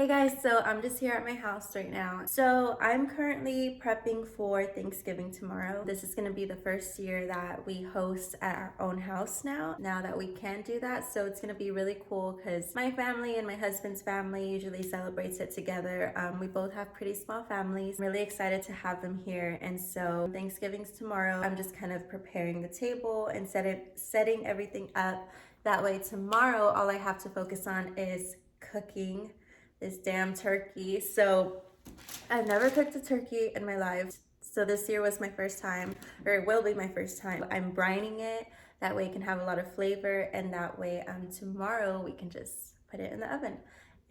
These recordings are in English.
Hey guys, so I'm just here at my house right now. So I'm currently prepping for Thanksgiving tomorrow. This is gonna be the first year that we host at our own house now that we can do that. So it's gonna be really cool because my family and my husband's family usually celebrates it together. We both have pretty small families. I'm really excited to have them here. And so Thanksgiving's tomorrow. I'm just kind of preparing the table and setting everything up. That way tomorrow, all I have to focus on is cooking this damn turkey. So I've never cooked a turkey in my life. So this year was my first time, or it will be my first time. I'm brining it. That way it can have a lot of flavor, and that way tomorrow we can just put it in the oven.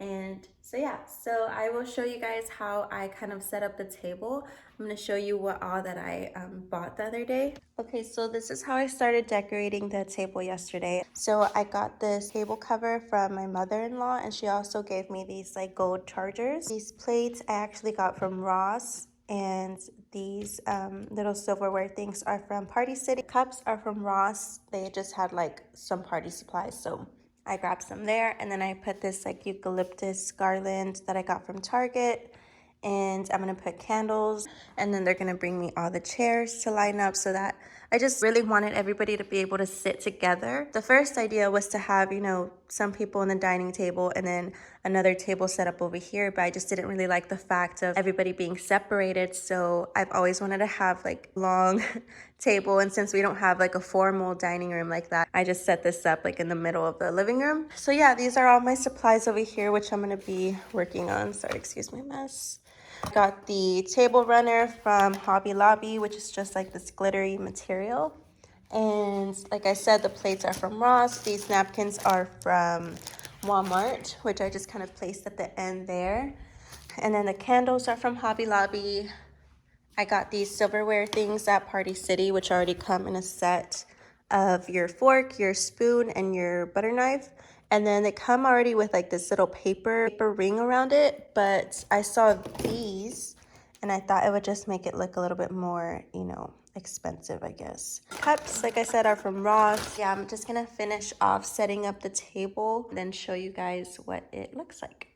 And so yeah, so I will show you guys how I kind of set up the table. I'm gonna show you what all that I bought the other day. Okay, so this is how I started decorating the table yesterday. So I got this table cover from my mother-in-law, and she also gave me these like gold chargers. These plates I actually got from Ross, and these little silverware things are from Party City. Cups are from Ross. They just had like some party supplies, so I grabbed some there. And then I put this like eucalyptus garland that I got from Target, and I'm gonna put candles, and then they're gonna bring me all the chairs to line up so that I just really wanted everybody to be able to sit together. The first idea was to have, some people in the dining table and then another table set up over here, but I just didn't really like the fact of everybody being separated. So I've always wanted to have like long table, and since we don't have like a formal dining room like that, I just set this up like in the middle of the living room. So yeah, these are all my supplies over here, which I'm gonna be working on. Sorry, excuse my mess. Got the table runner from Hobby Lobby, which is just like this glittery material. And like I said, the plates are from Ross. These napkins are from Walmart, which I just kind of placed at the end there. And then the candles are from Hobby Lobby. I got these silverware things at Party City, which already come in a set of your fork, your spoon, and your butter knife. And then they come already with like this little paper ring around it. But I saw these and I thought it would just make it look a little bit more, expensive, I guess. Cups, like I said, are from Ross. Yeah, I'm just gonna finish off setting up the table, then show you guys what it looks like.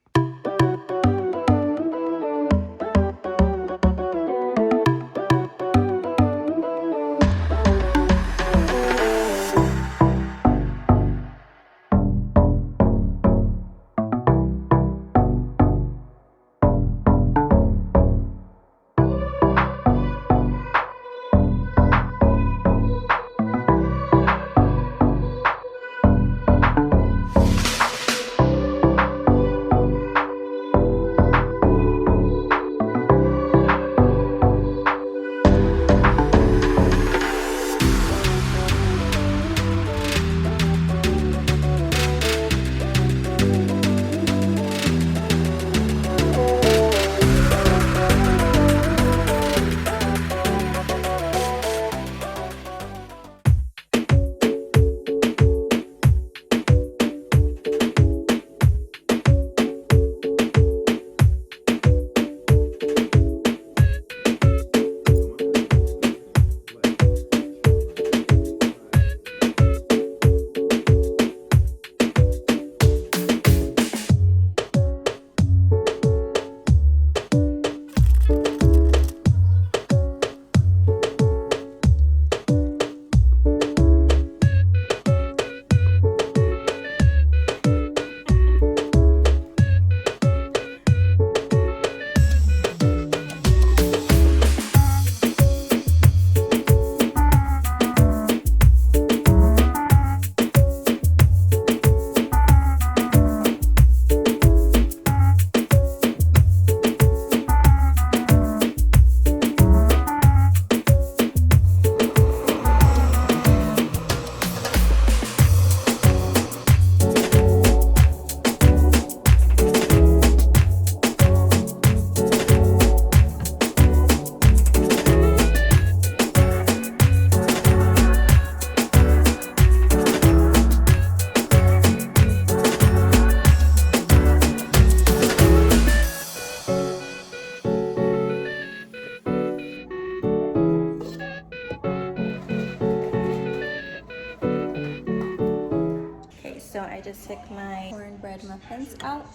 Okay, so I just took my cornbread muffins out,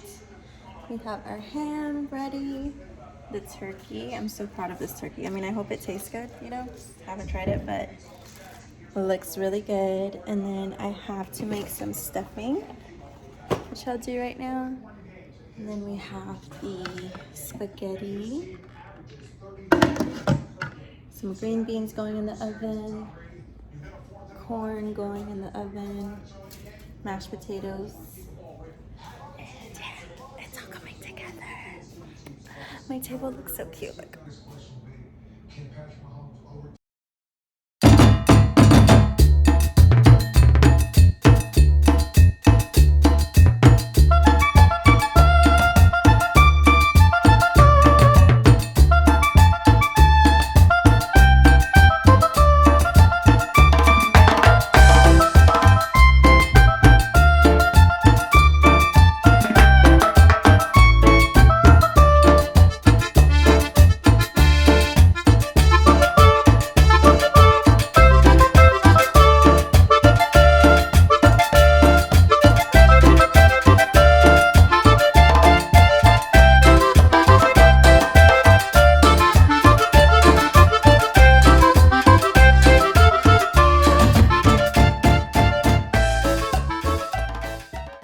We have our ham ready. The turkey. I'm so proud of this turkey. I mean, I hope it tastes good, you know? Haven't tried it, but it looks really good. And then I have to make some stuffing, which I'll do right now. And then we have the spaghetti. Some green beans going in the oven. Corn going in the oven. Mashed potatoes. And yeah, it's all coming together. My table looks so cute. Look.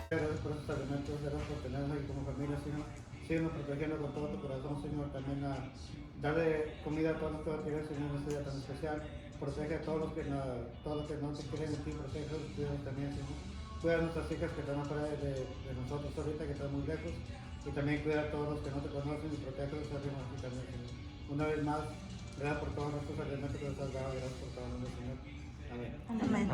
Gracias por estos alimentos, gracias por tenernos aquí como familia, Señor. Síguenos protegiendo con todo tu corazón, Señor. También darle comida a todos los que van a querer, Señor, en este día tan especial. Protege a todos los que no te quieren en ti, protege a los tuyos también, Señor. Cuida a nuestras hijas que están afuera de nosotros ahorita, que están muy lejos. Y también cuida a todos los que no te conocen y protege a los que arriba aquí también, Señor. Una vez más, gracias por todos nuestros alimentos que nos has dado, gracias por todo el mundo, Señor. Amén. Amén.